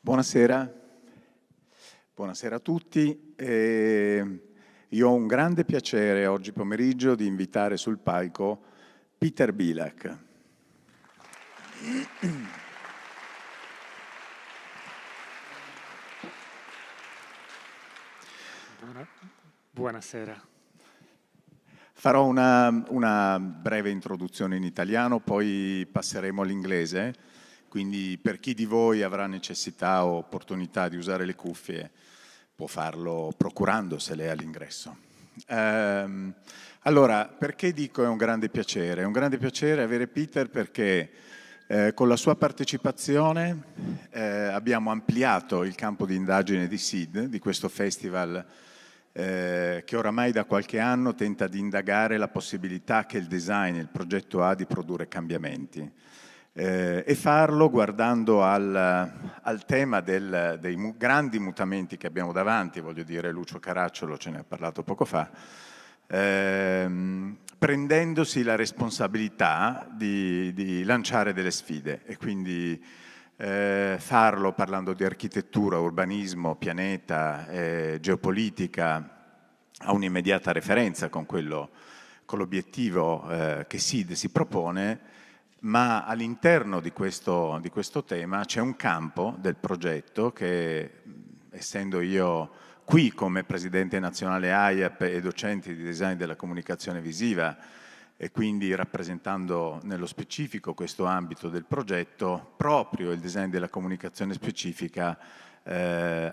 Buonasera, buonasera a tutti. Io ho un grande piacere oggi pomeriggio di invitare sul palco Peter Bil'Ak. Buonasera. Farò una breve introduzione in italiano, poi passeremo all'inglese. Quindi per chi di voi avrà necessità o opportunità di usare le cuffie può farlo procurandosele all'ingresso. Allora, perché dico è un grande piacere? È un grande piacere avere Peter perché con la sua partecipazione abbiamo ampliato il campo di indagine di SID, di questo festival che oramai da qualche anno tenta di indagare la possibilità che il design, il progetto ha di produrre cambiamenti. E farlo guardando al tema dei grandi mutamenti che abbiamo davanti, voglio dire, Lucio Caracciolo ce ne ha parlato poco fa, prendendosi la responsabilità di lanciare delle sfide e quindi farlo parlando di architettura, urbanismo, pianeta, geopolitica, ha un'immediata referenza con l'obiettivo che SID si propone, ma all'interno di questo tema c'è un campo del progetto che, essendo io qui come presidente nazionale AIAP e docente di design della comunicazione visiva e quindi rappresentando nello specifico questo ambito del progetto, proprio il design della comunicazione specifica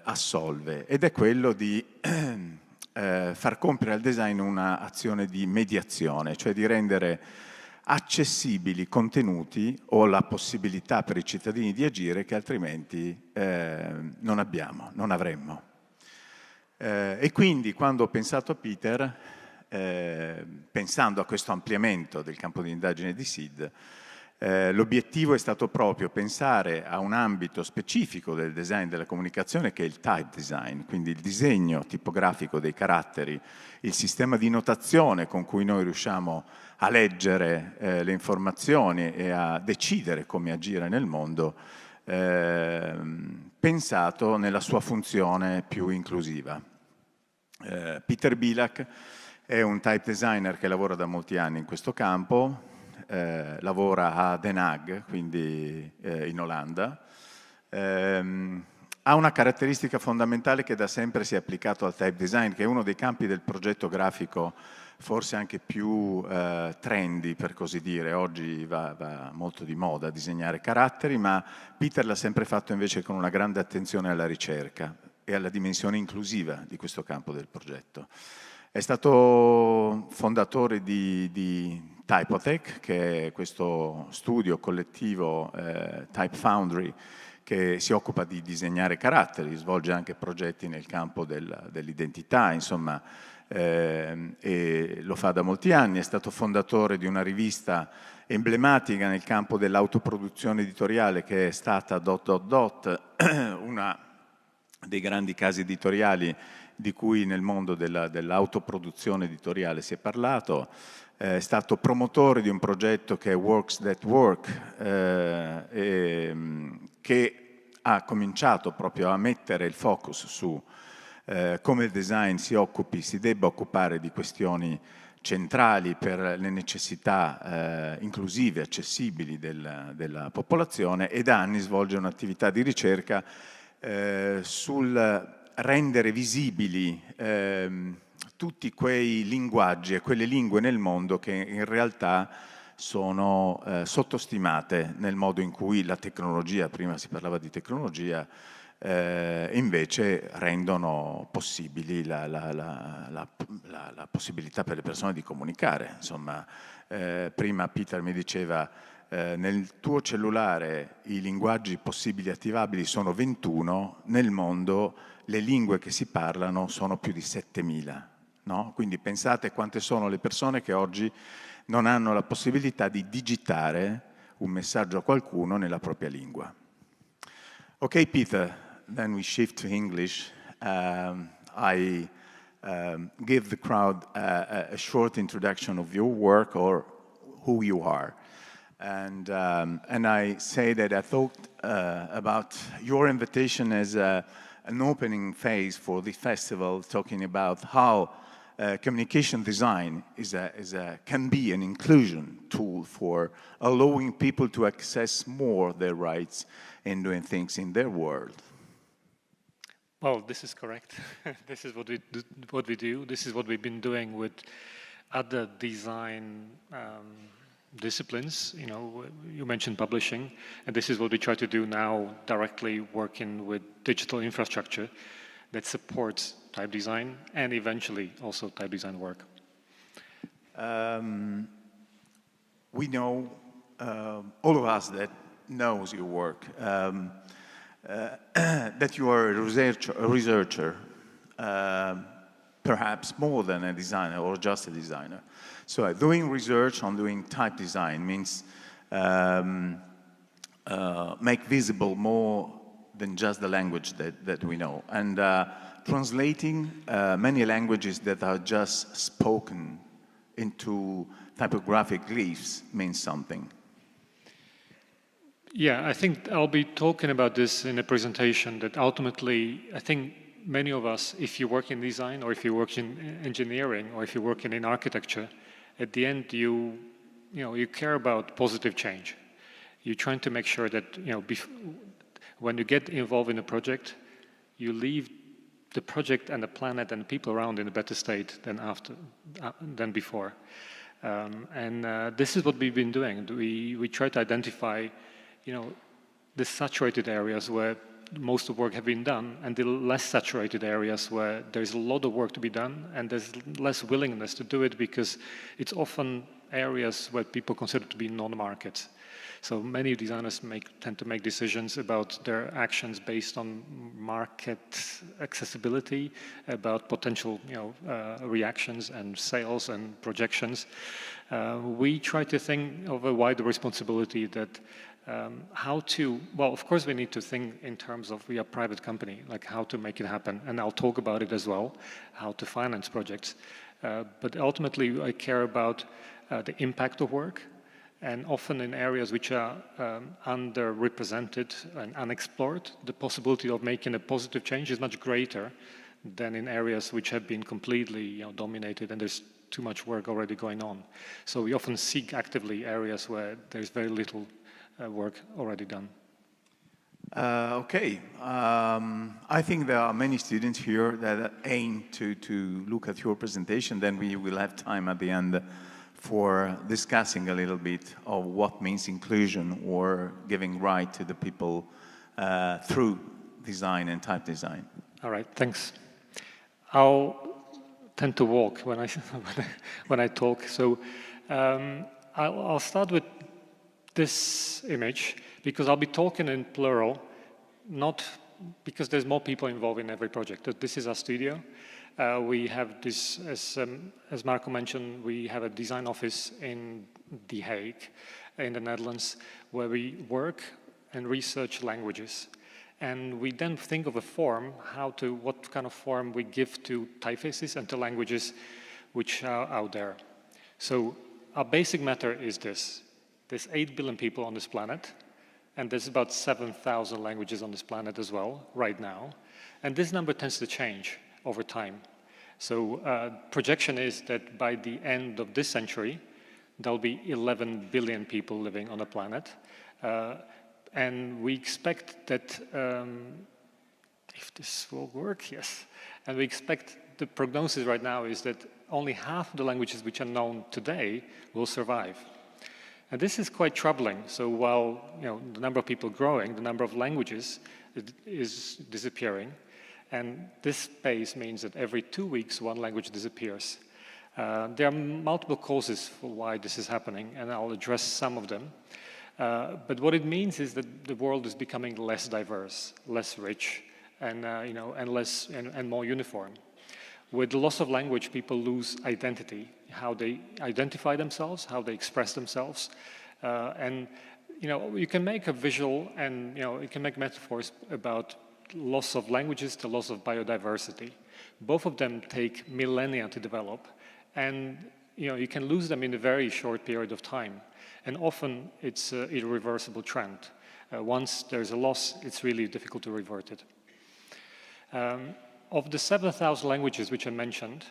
assolve, ed è quello di far compiere al design un'azione di mediazione, cioè di rendere accessibili contenuti o la possibilità per i cittadini di agire che altrimenti non avremmo. E quindi quando ho pensato a Peter, pensando a questo ampliamento del campo di indagine di SID, l'obiettivo è stato proprio pensare a un ambito specifico del design della comunicazione che è il type design, quindi il disegno tipografico dei caratteri, il sistema di notazione con cui noi riusciamo a leggere le informazioni e a decidere come agire nel mondo, pensato nella sua funzione più inclusiva. Peter Bil'Ak è un type designer che lavora da molti anni in questo campo, lavora a Den Haag, quindi in Olanda. Ha una caratteristica fondamentale che da sempre si è applicato al type design, che è uno dei campi del progetto grafico forse anche più trendy, per così dire. Oggi va molto di moda disegnare caratteri, ma Peter l'ha sempre fatto invece con una grande attenzione alla ricerca e alla dimensione inclusiva di questo campo del progetto. È stato fondatore di Typotech, che è questo studio collettivo Type Foundry che si occupa di disegnare caratteri, svolge anche progetti nel campo dell'identità, insomma, e lo fa da molti anni. È stato fondatore di una rivista emblematica nel campo dell'autoproduzione editoriale che è stata Una dei grandi casi editoriali di cui nel mondo dell'autoproduzione editoriale si è parlato. È stato promotore di un progetto che è Works That Work, che ha cominciato proprio a mettere il focus su come il design si debba occupare di questioni centrali per le necessità inclusive, accessibili della popolazione, e da anni svolge un'attività di ricerca sul rendere visibili tutti quei linguaggi e quelle lingue nel mondo che in realtà sono sottostimate nel modo in cui la tecnologia, prima si parlava di tecnologia, invece rendono possibili la possibilità per le persone di comunicare. Insomma, prima Peter mi diceva nel tuo cellulare i linguaggi possibili attivabili sono 21, nel mondo le lingue che si parlano sono più di 7.000. No? Quindi pensate quante sono le persone che oggi non hanno la possibilità di digitare un messaggio a qualcuno nella propria lingua. Ok, Peter, then we shift to English. I give the crowd a short introduction of your work or who you are. And I say that I thought about your invitation as an opening phase for the festival, talking about how communication design can be an inclusion tool for allowing people to access more their rights in doing things in their world. Well, this is correct. This is what we do. This is what we've been doing with other design disciplines. You know, you mentioned publishing, and this is what we try to do now, directly working with digital infrastructure that supports type design and eventually also type design work. We know, all of us that knows your work, that you are a researcher, perhaps more than a designer or just a designer. So doing research on doing type design means make visible more than just the language that we know. And translating many languages that are just spoken into typographic glyphs means something. Yeah, I think I'll be talking about this in a presentation that ultimately, I think many of us, if you work in design or if you work in engineering or if you're working in architecture, at the end you care about positive change. You're trying to make sure that when you get involved in a project, you leave the project and the planet and the people around in a better state than before. This is what we've been doing. We try to identify, the saturated areas where most of the work have been done, and the less saturated areas where there's a lot of work to be done, and there's less willingness to do it because it's often areas where people consider to be non-markets. So many designers tend to make decisions about their actions based on market accessibility, about potential reactions and sales and projections. We try to think of a wider responsibility that of course we need to think in terms of we are a private company, like how to make it happen, and I'll talk about it as well, how to finance projects. But ultimately I care about the impact of work, and often in areas which are underrepresented and unexplored, the possibility of making a positive change is much greater than in areas which have been completely dominated and there's too much work already going on. So we often seek actively areas where there's very little work already done. Okay. I think there are many students here that aim to look at your presentation. Then we will have time at the end for discussing a little bit of what means inclusion or giving right to the people through design and type design. All right, thanks. I'll tend to walk when I talk. So I'll start with this image because I'll be talking in plural, not because there's more people involved in every project. This is our studio. We have this, as Marco mentioned, we have a design office in The Hague, in the Netherlands, where we work and research languages. And we then think of a form, what kind of form we give to typefaces and to languages which are out there. So our basic matter is this. There's 8 billion people on this planet, and there's about 7,000 languages on this planet as well, right now. And this number tends to change over time. So projection is that by the end of this century, there'll be 11 billion people living on the planet. And we expect that, if this will work, yes. And we expect the prognosis right now is that only half of the languages which are known today will survive. And this is quite troubling. So while the number of people growing, the number of languages is disappearing. And this space means that every 2 weeks, one language disappears. There are multiple causes for why this is happening, and I'll address some of them. But what it means is that the world is becoming less diverse, less rich, and and more uniform. With the loss of language, people lose identity, how they identify themselves, how they express themselves, you can make a visual and you can make metaphors about loss of languages to loss of biodiversity. Both of them take millennia to develop, and you can lose them in a very short period of time. And often it's an irreversible trend. Once there's a loss, it's really difficult to revert it. Of the 7,000 languages which I mentioned,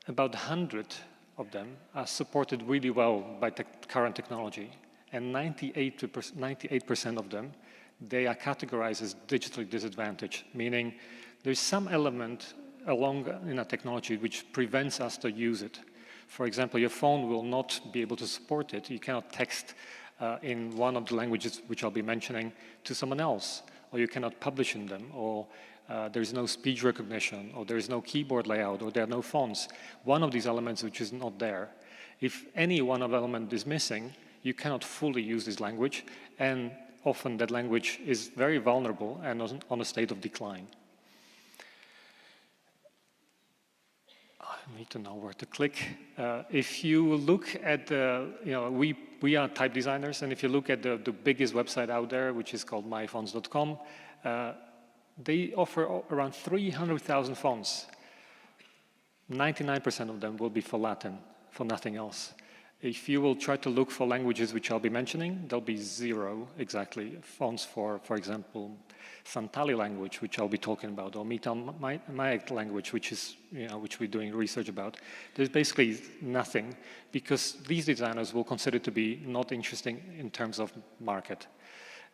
about 100 of them are supported really well by current technology. And 98% of them, they are categorized as digitally disadvantaged, meaning there's some element along in a technology which prevents us to use it. For example, your phone will not be able to support it. You cannot text in one of the languages which I'll be mentioning to someone else, or you cannot publish in them, or there's no speech recognition, or there is no keyboard layout, or there are no fonts. One of these elements which is not there. If any one of element is missing, you cannot fully use this language, and often that language is very vulnerable and on a state of decline. I need to know where to click. If you look at the, we are type designers, and if you look at the biggest website out there, which is called myfonts.com, they offer around 300,000 fonts. 99% of them will be for Latin, for nothing else. If you will try to look for languages which I'll be mentioning, there'll be 0 exactly fonts for example, Santali language, which I'll be talking about, or Mayak language, which is which we're doing research about. There's basically nothing, because these designers will consider it to be not interesting in terms of market.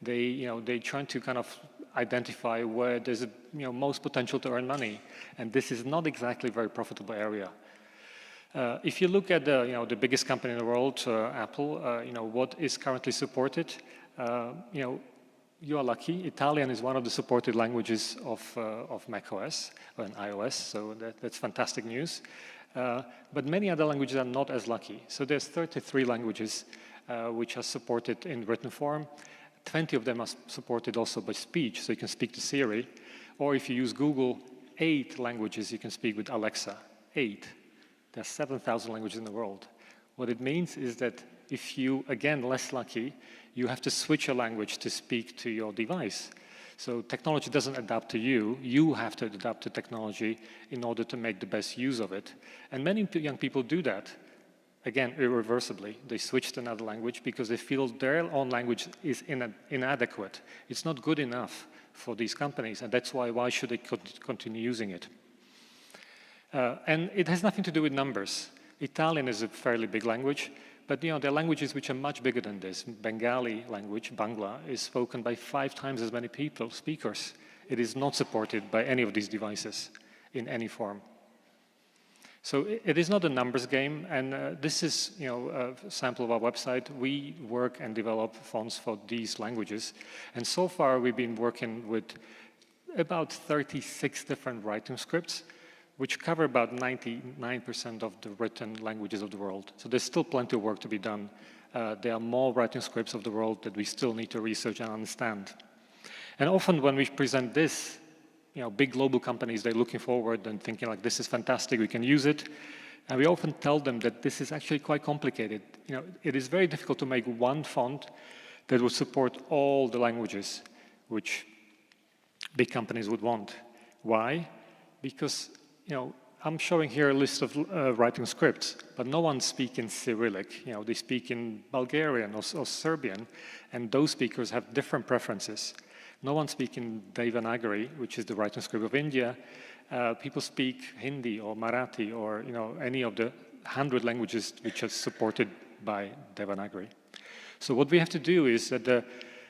They try to kind of identify where there's most potential to earn money, and this is not exactly a very profitable area. If you look at the biggest company in the world, Apple, what is currently supported, you are lucky. Italian is one of the supported languages of macOS and iOS, so that's fantastic news. But many other languages are not as lucky. So there's 33 languages which are supported in written form. 20 of them are supported also by speech, so you can speak to Siri. Or if you use Google, 8 languages you can speak with Alexa. 8. There are 7,000 languages in the world. What it means is that if you, again, less lucky, you have to switch a language to speak to your device. So technology doesn't adapt to you. You have to adapt to technology in order to make the best use of it. And many young people do that, again, irreversibly. They switch to another language because they feel their own language is inadequate. It's not good enough for these companies, and that's why should they continue using it? And it has nothing to do with numbers. Italian is a fairly big language, but there are languages which are much bigger than this. Bengali language, Bangla, is spoken by 5 times as many speakers. It is not supported by any of these devices in any form. So it is not a numbers game, and this is a sample of our website. We work and develop fonts for these languages, and so far we've been working with about 36 different writing scripts, which cover about 99% of the written languages of the world. So there's still plenty of work to be done. There are more writing scripts of the world that we still need to research and understand. And often when we present this, big global companies, they're looking forward and thinking like, this is fantastic, we can use it. And we often tell them that this is actually quite complicated. It is very difficult to make one font that would support all the languages which big companies would want. Why? Because I'm showing here a list of writing scripts, but no one speaks in Cyrillic. They speak in Bulgarian or Serbian, and those speakers have different preferences. No one speaks in Devanagari, which is the writing script of India. People speak Hindi or Marathi or any of the 100 languages which are supported by Devanagari. So what we have to do is that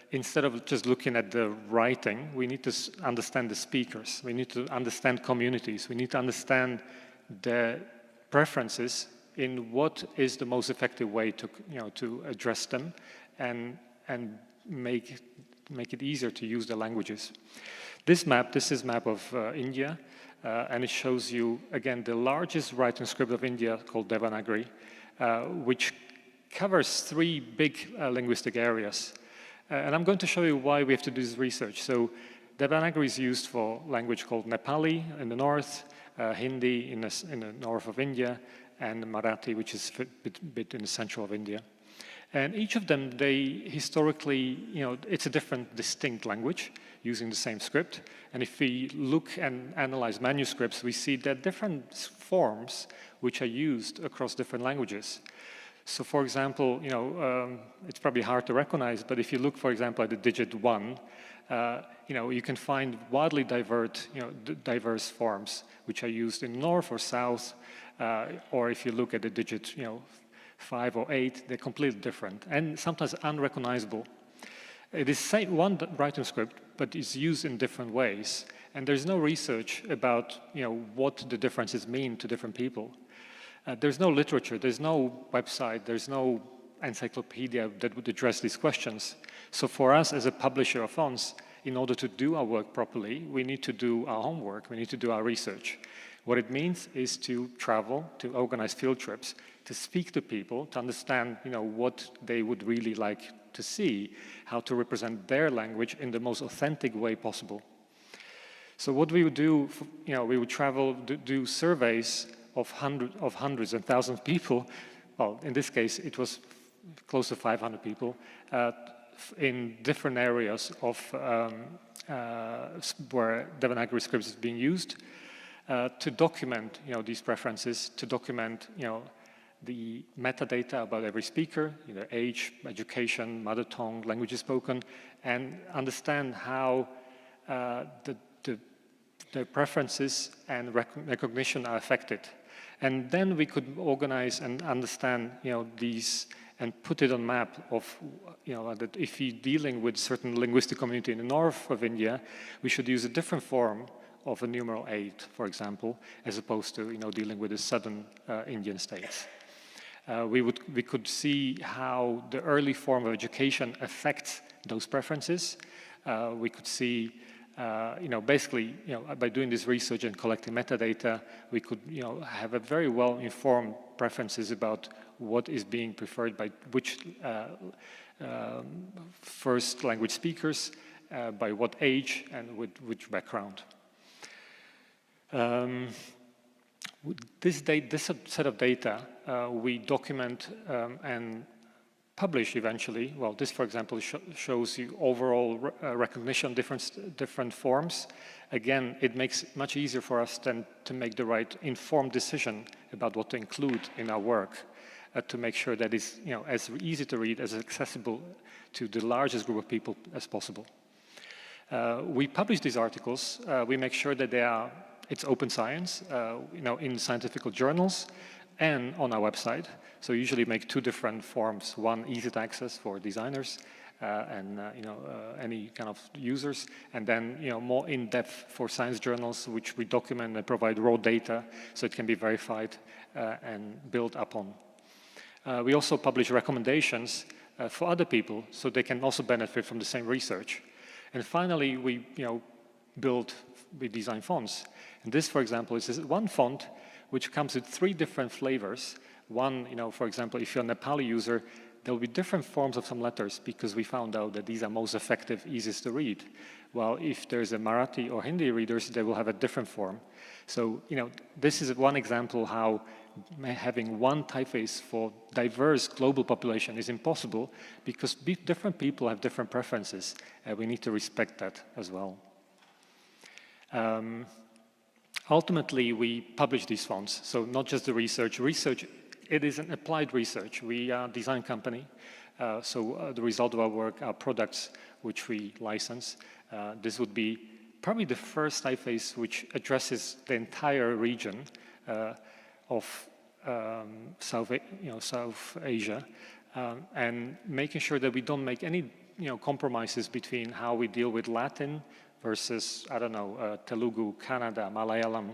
instead of just looking at the writing, we need to understand the speakers. We need to understand communities. We need to understand the preferences in what is the most effective way to address them and make it easier to use the languages. This is a map of India, and it shows you, again, the largest writing script of India called Devanagari, which covers 3 big linguistic areas. And I'm going to show you why we have to do this research. So Devanagari is used for language called Nepali in the north, Hindi in the north of India, and Marathi, which is a bit in the central of India. And each of them, they historically, it's a different, distinct language. using the same script. And if we look and analyze manuscripts, we see that different forms which are used across different languages. So for example, it's probably hard to recognize, but if you look, for example, at the digit 1, you can find wildly diverse forms which are used in North or South, or if you look at the digit 5 or 8, they're completely different and sometimes unrecognizable. It is one writing script, but it's used in different ways. And there's no research about what the differences mean to different people. There's no literature, there's no website, there's no encyclopedia that would address these questions. So for us as a publisher of fonts, in order to do our work properly, we need to do our homework, we need to do our research. What it means is to travel, to organize field trips, to speak to people, to understand what they would really like to see, how to represent their language in the most authentic way possible. So what we would do, we would travel, do surveys of hundreds and thousands of people. Well, in this case, it was close to 500 people in different areas of where Devanagari scripts is being used to document, these preferences, to document, the metadata about every speaker, age, education, mother tongue, languages spoken, and understand how the preferences and recognition are affected. And then we could organize and understand, these and put it on map of, that if you're dealing with certain linguistic community in the north of India, we should use a different form of a numeral 8, for example, as opposed to, dealing with the southern Indian states. We could see how the early form of education affects those preferences. We could see, basically, by doing this research and collecting metadata, we could, have a very well-informed preferences about what is being preferred by which first language speakers, by what age, and with which background. This set of data we document and publish eventually. Well, this, for example, shows you overall recognition, different forms. Again, it makes it much easier for us then to make the right informed decision about what to include in our work, to make sure that it's as easy to read, as accessible to the largest group of people as possible. We publish these articles. We make sure that it's open science, in scientific journals and on our website. So we usually make two different forms: one easy to access for designers and any kind of users, and then more in-depth for science journals, which we document and provide raw data so it can be verified and built upon. We also publish recommendations for other people so they can also benefit from the same research. And finally, we design fonts. And this, for example, is one font which comes with 3 different flavors. One, for example, if you're a Nepali user, there will be different forms of some letters because we found out that these are most effective, easiest to read. While if there's a Marathi or Hindi readers, they will have a different form. So, this is one example how having one typeface for diverse global population is impossible because different people have different preferences, and we need to respect that as well. Ultimately, we publish these fonts, so not just the research. Research, it is an applied research. We are a design company, so the result of our work are products which we license. This would be probably the first typeface which addresses the entire region of South Asia, and making sure that we don't make any compromises between how we deal with Latin versus, I don't know, Telugu, Kannada, Malayalam,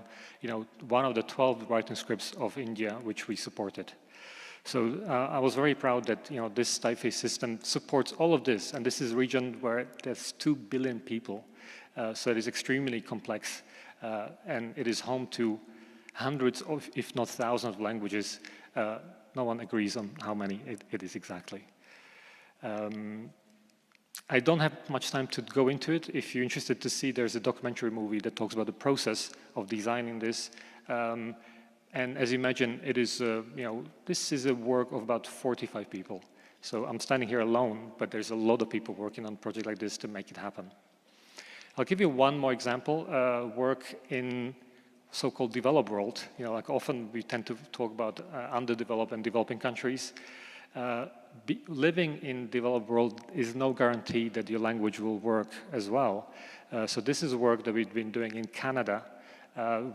one of the 12 writing scripts of India which we supported. So I was very proud that this typeface system supports all of this, and this is a region where there's 2 billion people, so it is extremely complex, and it is home to hundreds of, if not thousands of languages. No one agrees on how many it is exactly. I don't have much time to go into it. If you're interested to see, there's a documentary movie that talks about the process of designing this. And as you imagine, it is, this is a work of about 45 people. So I'm standing here alone, but there's a lot of people working on a project like this to make it happen. I'll give you one more example, work in so-called developed world. You know, like often we tend to talk about underdeveloped and developing countries. Living in developed world is no guarantee that your language will work as well. So this is work that we've been doing in Canada,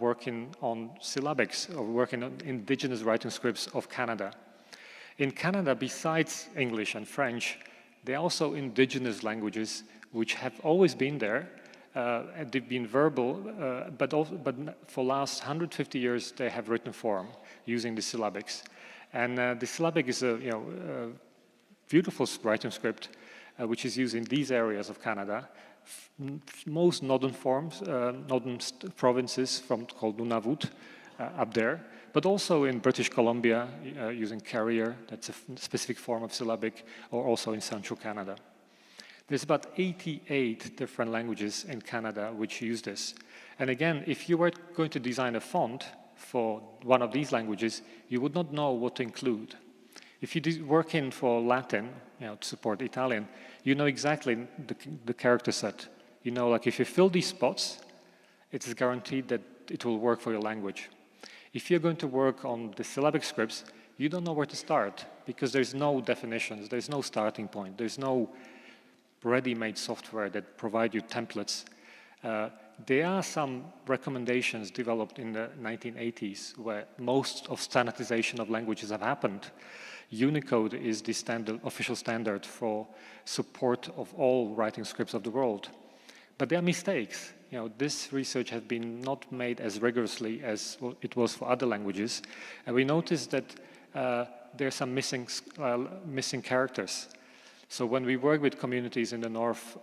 working on syllabics, or working on indigenous writing scripts of Canada. In Canada, besides English and French, there are also indigenous languages which have always been there. They've been verbal, but for the last 150 years, they have written form using the syllabics. And the syllabic is a beautiful writing script, which is used in these areas of Canada. Most northern forms, northern provinces called Nunavut, up there, but also in British Columbia using carrier, that's a specific form of syllabic, or also in central Canada. There's about 88 different languages in Canada which use this. And again, if you were going to design a font for one of these languages, you would not know what to include. If you work in for Latin, you know, to support Italian, you know exactly the character set. You know, like if you fill these spots, it is guaranteed that it will work for your language. If you're going to work on the syllabic scripts, you don't know where to start because there's no definitions, there's no starting point, there's no ready-made software that provide you templates. There are some recommendations developed in the 1980s where most of standardization of languages have happened. Unicode is the official standard for support of all writing scripts of the world. But there are mistakes. You know, this research has been not made as rigorously as it was for other languages. And we noticed that there are some missing characters. So when we work with communities in the north,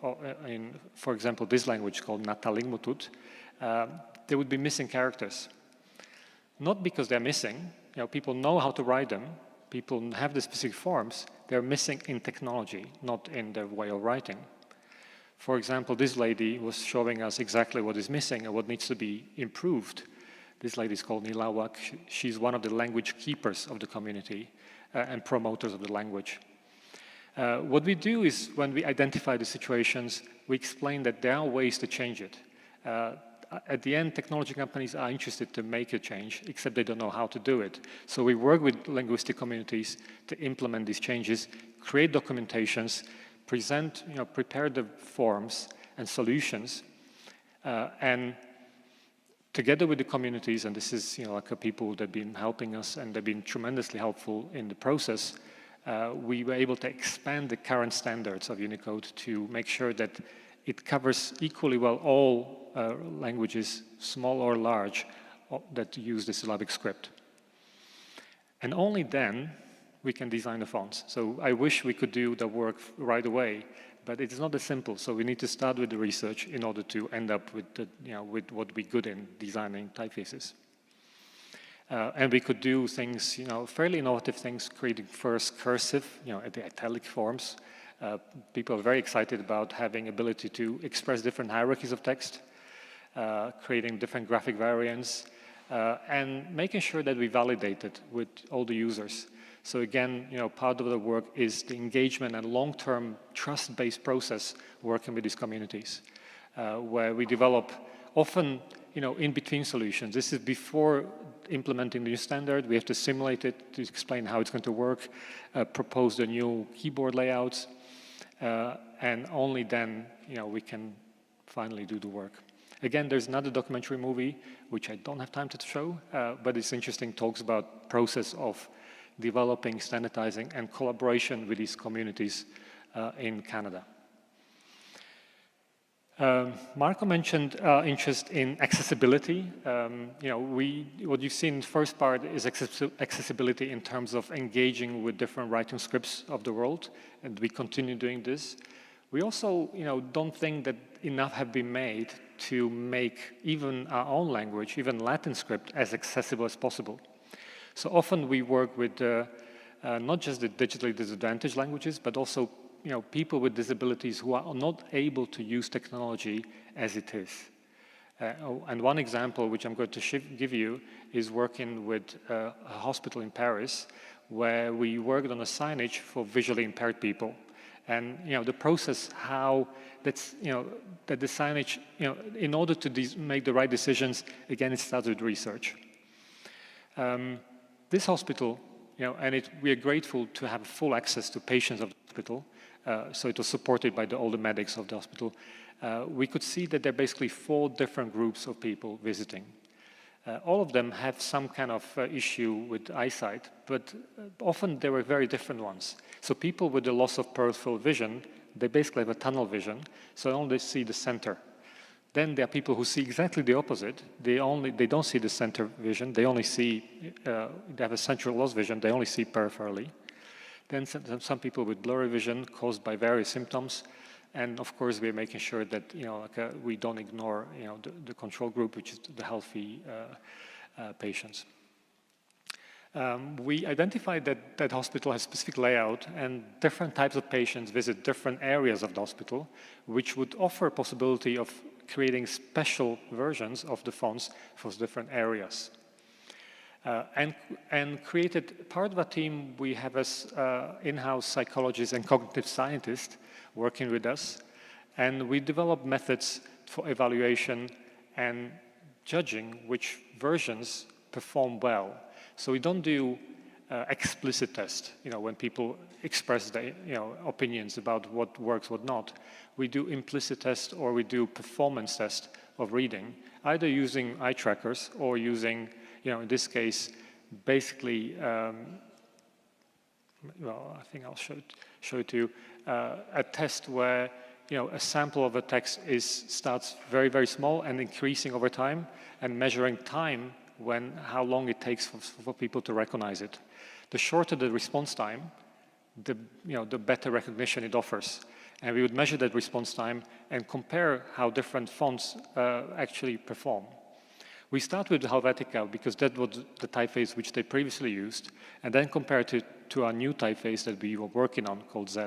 in, for example, this language called Natalingmutut, there would be missing characters. Not because they're missing, you know, people know how to write them, people have the specific forms, they're missing in technology, not in their way of writing. For example, this lady was showing us exactly what is missing and what needs to be improved. This lady is called Bil'Ak. She's one of the language keepers of the community and promoters of the language. What we do is, when we identify the situations, we explain that there are ways to change it. At the end, technology companies are interested to make a change, except they don't know how to do it. So we work with linguistic communities to implement these changes, create documentations, prepare the forms and solutions, and together with the communities, and this is, like people that have been helping us and they've been tremendously helpful in the process, we were able to expand the current standards of Unicode to make sure that it covers equally well all languages, small or large, that use the syllabic script. And only then we can design the fonts. So I wish we could do the work right away, but it is not as simple. So we need to start with the research in order to end up with with what we're good in, designing typefaces. And we could do things, fairly innovative things, creating first cursive, the italic forms. People are very excited about having ability to express different hierarchies of text, creating different graphic variants, and making sure that we validate it with all the users. So again, part of the work is the engagement and long-term trust-based process working with these communities, where we develop often, in-between solutions. This is before implementing the new standard. We have to simulate it to explain how it's going to work, propose the new keyboard layouts, and only then, we can finally do the work. Again, there's another documentary movie, which I don't have time to show, but it's interesting, talks about process of developing, standardizing, and collaboration with these communities in Canada. Marco mentioned interest in accessibility. What you've seen in the first part is accessibility in terms of engaging with different writing scripts of the world, and we continue doing this. We also, don't think that enough have been made to make even our own language, even Latin script, as accessible as possible. So often we work with not just the digitally disadvantaged languages, but also people with disabilities who are not able to use technology as it is. And one example, which I'm going to give you, is working with a hospital in Paris, where we worked on a signage for visually impaired people. And the process, how that's that the signage, in order to make the right decisions, again, it starts with research. This hospital, and we are grateful to have full access to patients of the hospital. So it was supported by all the medics of the hospital. We could see that there are basically 4 different groups of people visiting. All of them have some kind of issue with eyesight, but often they were very different ones. So people with the loss of peripheral vision, they basically have a tunnel vision, so they only see the center. Then there are people who see exactly the opposite. They don't see the center vision. They only see, they have a central loss vision. They only see peripherally. Then some people with blurry vision caused by various symptoms. And of course, we're making sure that we don't ignore the control group, which is the healthy patients. We identified that that hospital has specific layout, and different types of patients visit different areas of the hospital, which would offer a possibility of creating special versions of the fonts for different areas. And created, part of our team, we have as in-house psychologists and cognitive scientists working with us, and we develop methods for evaluation and judging which versions perform well. So we don't do explicit tests, when people express their opinions about what works, what not. We do implicit tests, or we do performance tests of reading, either using eye trackers or using, in this case, basically, well, I think I'll show it to you, a test where a sample of a text starts very, very small and increasing over time, and measuring time how long it takes for people to recognize it. The shorter the response time, the better recognition it offers. And we would measure that response time and compare how different fonts actually perform. We start with Helvetica because that was the typeface which they previously used, and then compare it to our new typeface that we were working on called Z.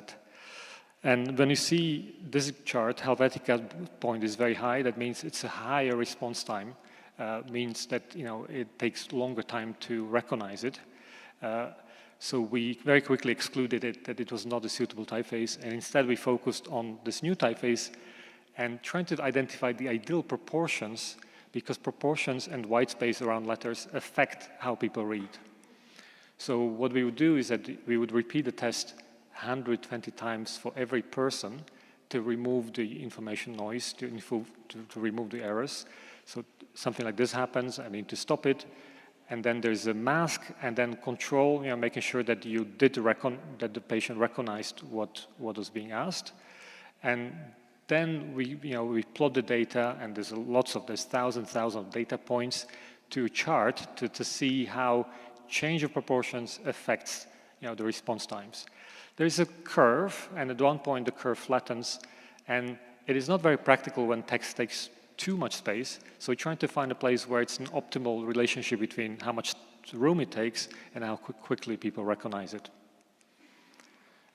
And when you see this chart, Helvetica point is very high. That means it's a higher response time. Means that it takes longer time to recognize it. So we very quickly excluded it, that it was not a suitable typeface, and instead we focused on this new typeface and trying to identify the ideal proportions, because proportions and white space around letters affect how people read. So what we would do is that we would repeat the test 120 times for every person to remove the information noise, to remove the errors. So something like this happens, I need to stop it, and then there's a mask, and then control, making sure that that the patient recognized what was being asked, and then we plot the data, and there's thousands of data points to chart to see how change of proportions affects the response times. There is a curve, and at one point the curve flattens, and it is not very practical when text takes too much space, so we're trying to find a place where it's an optimal relationship between how much room it takes and how quickly people recognize it.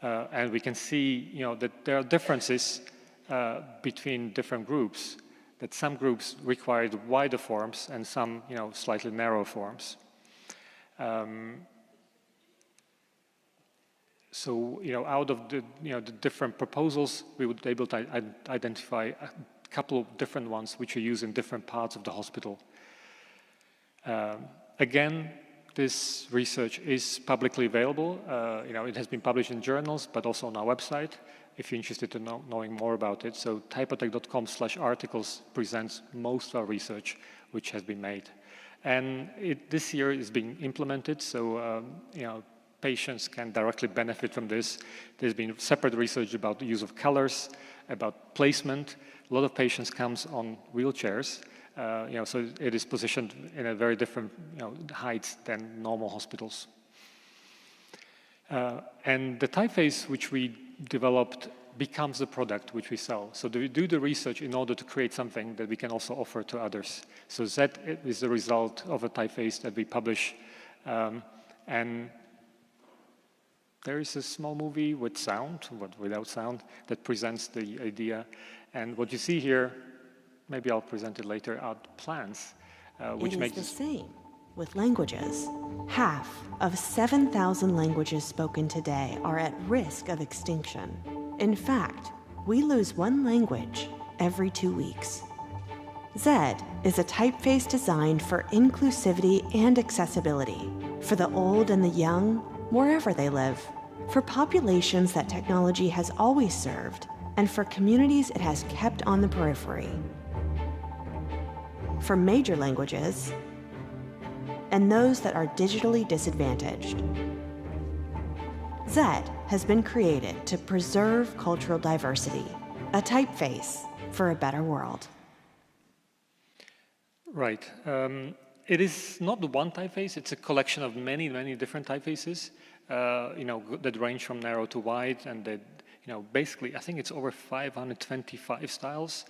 And we can see, that there are differences between different groups, that some groups required wider forms and some, slightly narrower forms. So, out of the different proposals, we would be able to identify a couple of different ones which are used in different parts of the hospital. Again, this research is publicly available. It has been published in journals, but also on our website, if you're interested in knowing more about it. So typotech.com/articles presents most of our research which has been made. And this year is being implemented, so patients can directly benefit from this. There's been separate research about the use of colors, about placement. A lot of patients comes on wheelchairs, so it is positioned in a very different height than normal hospitals. And the typeface which we developed becomes the product which we sell. So we do the research in order to create something that we can also offer to others. So that is the result of a typeface that we publish. And there is a small movie with sound, but without sound, that presents the idea. And what you see here, maybe I'll present it later, are plans, which makes the same with languages. Half of 7,000 languages spoken today are at risk of extinction. In fact, we lose one language every 2 weeks. Z is a typeface designed for inclusivity and accessibility, for the old and the young, wherever they live, for populations that technology has always served, and for communities it has kept on the periphery. For major languages, and those that are digitally disadvantaged. Z has been created to preserve cultural diversity, a typeface for a better world. Right. It is not the one typeface, it's a collection of many, many different typefaces, that range from narrow to wide, and that, basically, I think it's over 525 styles.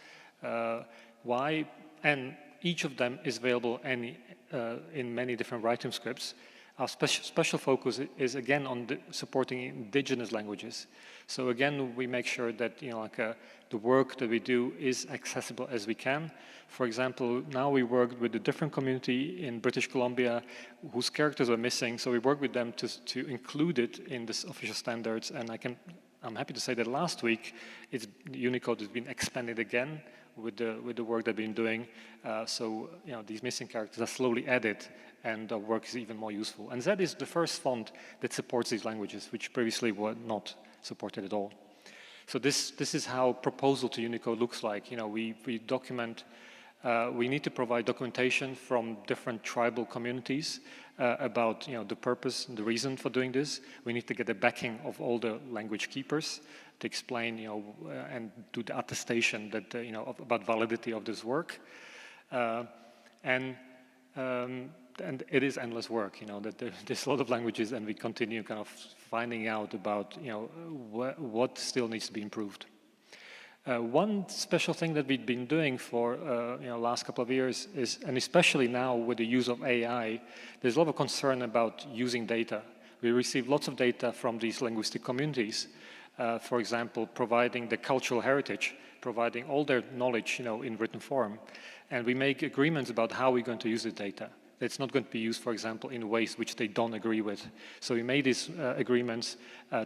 Why? And each of them is available in many different writing scripts. Our special focus is again on supporting indigenous languages. So again, we make sure that the work that we do is accessible as we can. For example, now we worked with a different community in British Columbia whose characters are missing. So we worked with them to include it in the official standards. And I'm happy to say that last week, Unicode has been expanded again with the work they've been doing. So these missing characters are slowly added, and the work is even more useful. And Z is the first font that supports these languages, which previously were not supported at all. So this is how proposal to Unicode looks like. We document. We need to provide documentation from different tribal communities about the purpose and the reason for doing this. We need to get the backing of all the language keepers to explain, and do the attestation that about validity of this work, and it is endless work. That there's a lot of languages, and we continue kind of finding out about what still needs to be improved. One special thing that we've been doing for last couple of years is, and especially now with the use of AI, there's a lot of concern about using data. We receive lots of data from these linguistic communities. For example, providing the cultural heritage, providing all their knowledge, in written form, and we make agreements about how we're going to use the data. It's not going to be used, for example, in ways which they don't agree with. So we made these agreements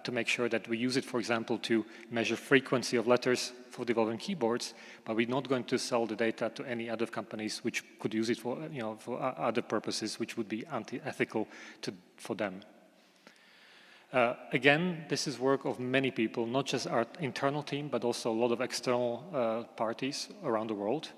to make sure that we use it, for example, to measure frequency of letters for developing keyboards, but we're not going to sell the data to any other companies which could use it for, for other purposes, which would be anti-ethical for them. Again, this is work of many people, not just our internal team, but also a lot of external parties around the world.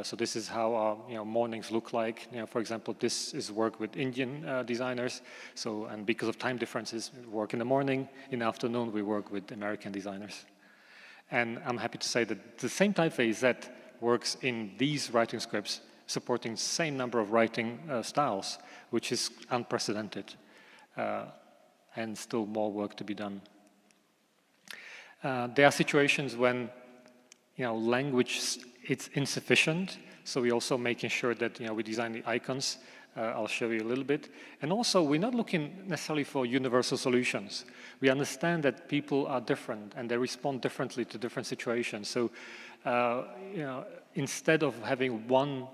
So this is how our mornings look like. For example, this is work with Indian designers. So, and because of time differences, we work in the morning. In the afternoon, we work with American designers. And I'm happy to say that the same typeface that works in these writing scripts, supporting the same number of writing styles, which is unprecedented, and still more work to be done. There are situations when language it's insufficient, so we're also making sure that we design the icons. I'll show you a little bit. And also, we're not looking necessarily for universal solutions. We understand that people are different and they respond differently to different situations. So, instead of having one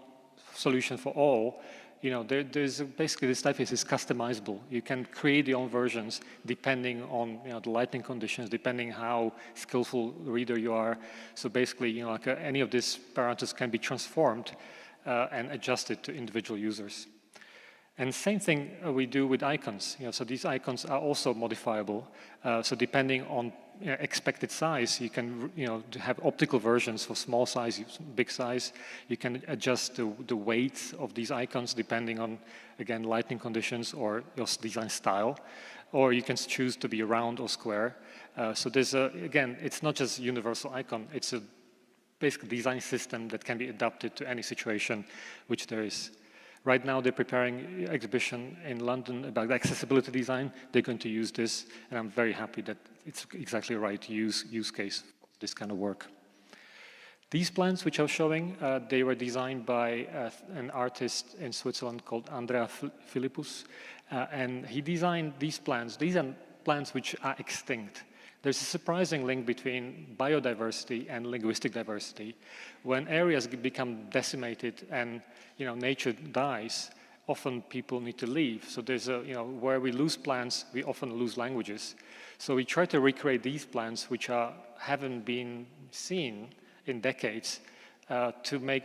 solution for all, there's basically this typeface is customizable. You can create your own versions depending on the lighting conditions, depending how skillful reader you are. So basically, any of these parameters can be transformed and adjusted to individual users. And same thing we do with icons. So these icons are also modifiable. So depending on expected size, you can have optical versions for small size, big size. You can adjust the weight of these icons depending on, again, lighting conditions or your design style. Or you can choose to be round or square. So there's again, it's not just universal icon. It's a basic design system that can be adapted to any situation which there is. Right now, they're preparing an exhibition in London about accessibility design. They're going to use this, and I'm very happy that it's exactly the right use case for this kind of work. These plans, which I'm showing, they were designed by an artist in Switzerland called Andrea Philippus, and he designed these plans. These are plants which are extinct. There's a surprising link between biodiversity and linguistic diversity. When areas become decimated and nature dies, often people need to leave. So there's a, where we lose plants, we often lose languages. So we try to recreate these plants, which haven't been seen in decades, to make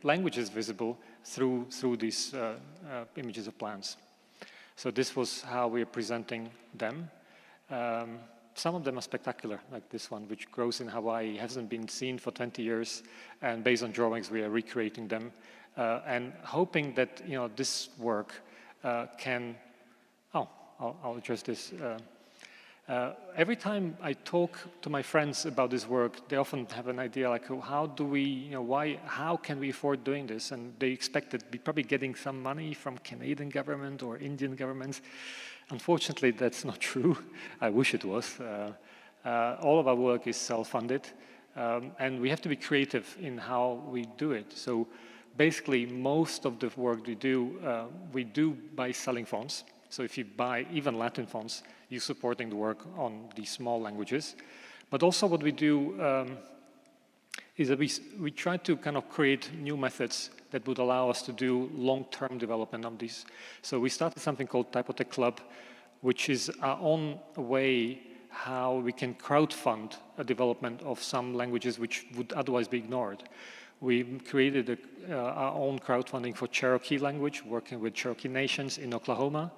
languages visible through these images of plants. So this was how we are presenting them. Some of them are spectacular, like this one, which grows in Hawaii, hasn't been seen for 20 years, and based on drawings, we are recreating them, and hoping that this work can. Oh, I'll address this. Every time I talk to my friends about this work, they often have an idea like, how do we, how can we afford doing this? And they expect that we're probably getting some money from Canadian government or Indian governments. Unfortunately, that's not true. I wish it was. All of our work is self-funded, and we have to be creative in how we do it. So basically, most of the work we do by selling fonts. So if you buy even Latin fonts, you're supporting the work on these small languages. But also what we do is that we try to kind of create new methods that would allow us to do long-term development on these. So we started something called Typotech Club, which is our own way how we can crowdfund a development of some languages which would otherwise be ignored. We created our own crowdfunding for Cherokee language, working with Cherokee nations in Oklahoma.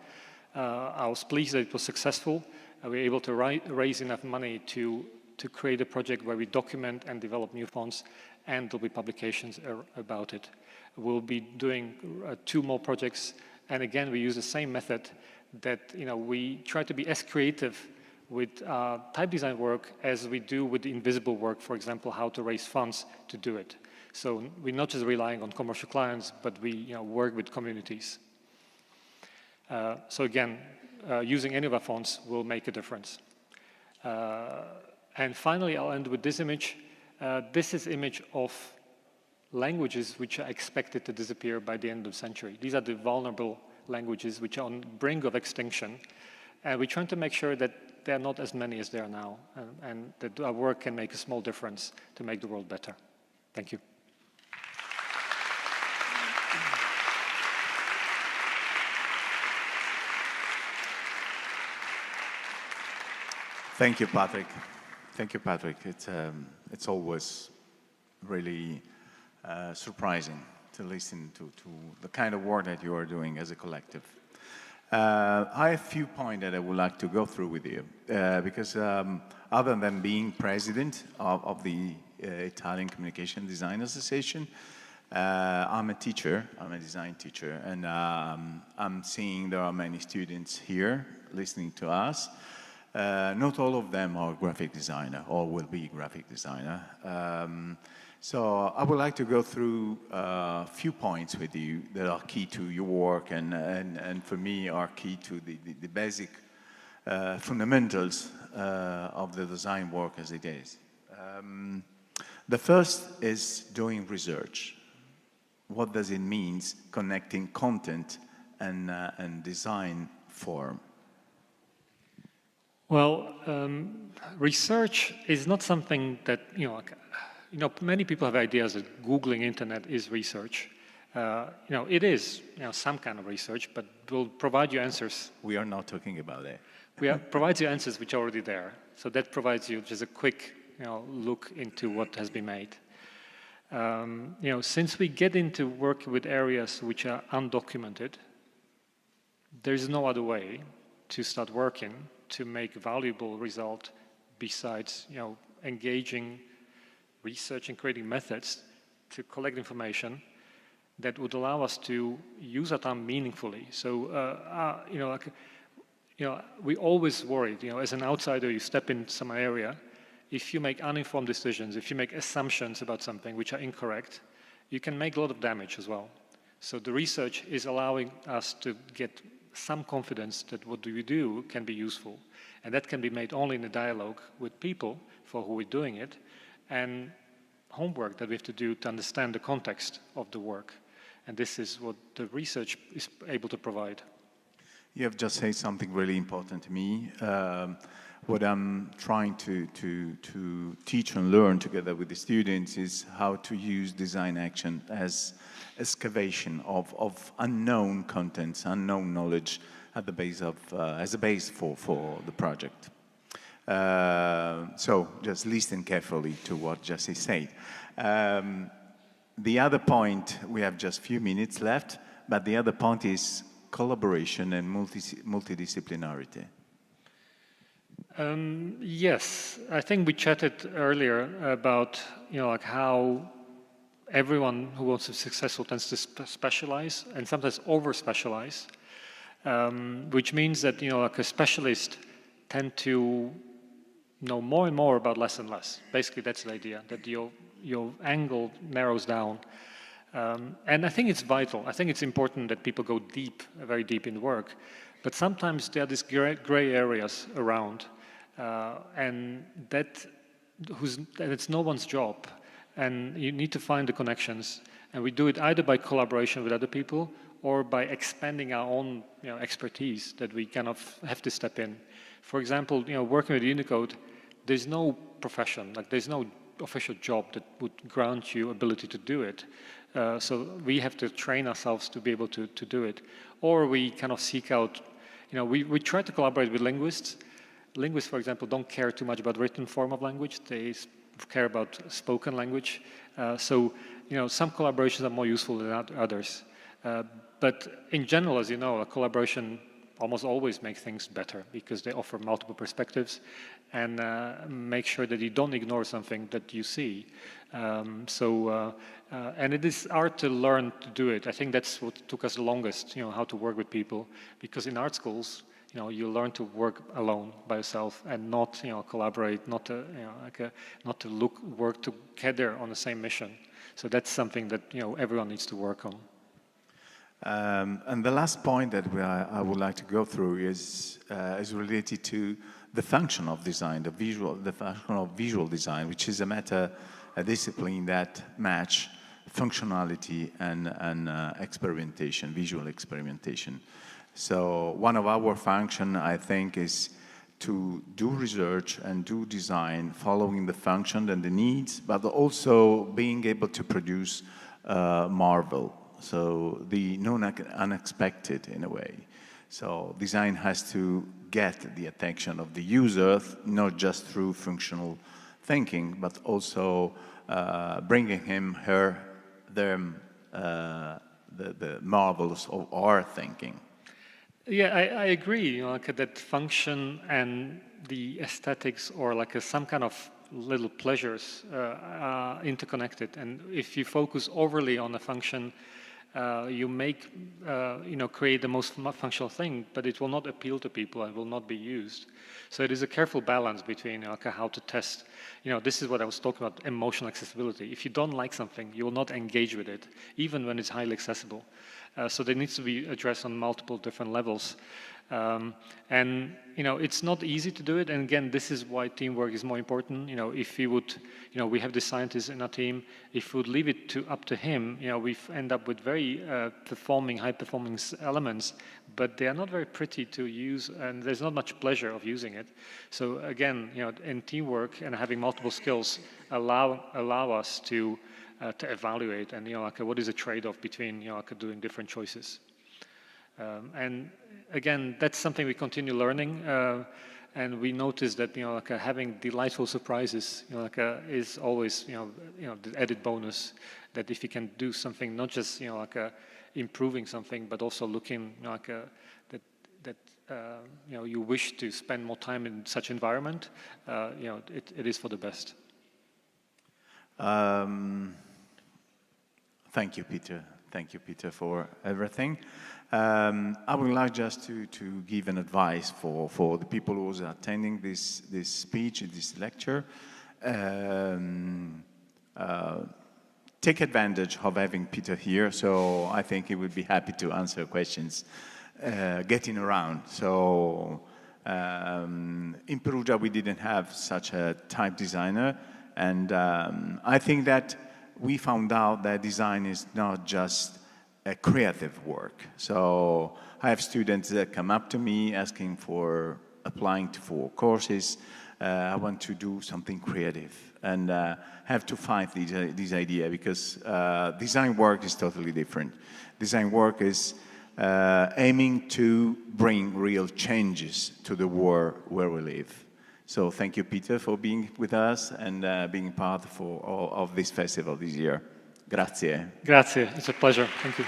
I was pleased that it was successful. We were able to raise enough money to create a project where we document and develop new fonts, and there'll be publications about it. We'll be doing 2 more projects, and again, we use the same method that we try to be as creative with type design work as we do with the invisible work, for example, how to raise funds to do it. So we're not just relying on commercial clients, but we work with communities. So again, using any of our fonts will make a difference. And finally, I'll end with this image. This is an image of languages which are expected to disappear by the end of the century. These are the vulnerable languages which are on the brink of extinction. And we're trying to make sure that there are not as many as there are now, and that our work can make a small difference to make the world better. Thank you. Thank you, Patrick. Thank you, Patrick. It's always really surprising to listen to the kind of work that you are doing as a collective. I have a few points that I would like to go through with you, because other than being president of the Italian Communication Design Association, I'm a teacher, I'm a design teacher, and I'm seeing there are many students here listening to us. Not all of them are graphic designer or will be graphic designer. So I would like to go through a few points with you that are key to your work and for me are key to the basic fundamentals of the design work as it is. The first is doing research. What does it mean connecting content and design form? Well, research is not something that, many people have ideas that Googling internet is research. It is, some kind of research, but will provide you answers. We are not talking about it. Provides you answers which are already there. So that provides you just a quick, look into what has been made. Since we get into working with areas which are undocumented, there's no other way to start working to make valuable result besides, engaging research and creating methods to collect information that would allow us to use our time meaningfully. So, we always worried, as an outsider, you step in some area, if you make uninformed decisions, if you make assumptions about something which are incorrect, you can make a lot of damage as well. So the research is allowing us to get some confidence that what we do can be useful. And that can be made only in a dialogue with people for who we're doing it, and homework that we have to do to understand the context of the work. And this is what the research is able to provide. You have just said something really important to me. what I'm trying to teach and learn together with the students is how to use design action as excavation of unknown contents, unknown knowledge at the base of, as a base for the project. So just listen carefully to what Jesse said. The other point, we have just a few minutes left, but the other point is collaboration and multidisciplinarity. Yes, I think we chatted earlier about, like how everyone who wants to be successful tends to specialize and sometimes over-specialize, which means that, like a specialist tend to know more and more about less and less. Basically, that's the idea, that your angle narrows down. And I think it's vital. I think it's important that people go deep, very deep in work. But sometimes there are these gray areas around, and it's no one's job. And you need to find the connections. And we do it either by collaboration with other people or by expanding our own expertise that we kind of have to step in. For example, working with Unicode, there's no profession, like there's no official job that would grant you ability to do it. So we have to train ourselves to be able to do it. Or we kind of seek out, we try to collaborate with linguists. Linguists, for example, don't care too much about written form of language. They care about spoken language. So some collaborations are more useful than others. But in general, as you know, a collaboration almost always makes things better because they offer multiple perspectives and make sure that you don't ignore something that you see. And it is art to learn to do it. I think that's what took us the longest, how to work with people, because in art schools, you learn to work alone by yourself and not, collaborate, not to work together on the same mission. So that's something that, everyone needs to work on. And the last point that I would like to go through is related to the function of design, the function of visual design, which is a discipline that match functionality and experimentation, visual experimentation. So one of our function, I think, is to do research and do design following the function and the needs, but also being able to produce marvel. So the unexpected in a way. So design has to get the attention of the user, not just through functional thinking, but also bringing them the marvels of our thinking. Yeah, I agree. That function and the aesthetics, or some kind of little pleasures, are interconnected. And if you focus overly on the function, you create the most functional thing, but it will not appeal to people and will not be used. So it is a careful balance between how to test. This is what I was talking about, emotional accessibility. If you don't like something, you will not engage with it, even when it's highly accessible. So there needs to be addressed on multiple different levels. And it's not easy to do it. And again, this is why teamwork is more important. If we would, we have the scientist in our team. If we would leave it up to him, we end up with very high-performing elements, but they are not very pretty to use, and there's not much pleasure of using it. So again, in teamwork and having multiple skills allow us to evaluate and what is a trade-off between doing different choices. And again, that's something we continue learning, and we notice that having delightful surprises is always the added bonus. That if you can do something, not just improving something, but also looking that you wish to spend more time in such environment, it is for the best. Thank you, Peter. Thank you, Peter, for everything. I would like just to give an advice for the people who are attending this speech, this lecture. Take advantage of having Peter here, so I think he would be happy to answer questions getting around. So in Perugia, we didn't have such a type designer, and I think that we found out that design is not just a creative work. So I have students that come up to me asking for a applying for courses. I want to do something creative and have to fight this idea, because design work is totally different. Design work is aiming to bring real changes to the world where we live. So thank you, Peter, for being with us and being part of this festival this year. Grazie. Grazie, it's a pleasure. Thank you.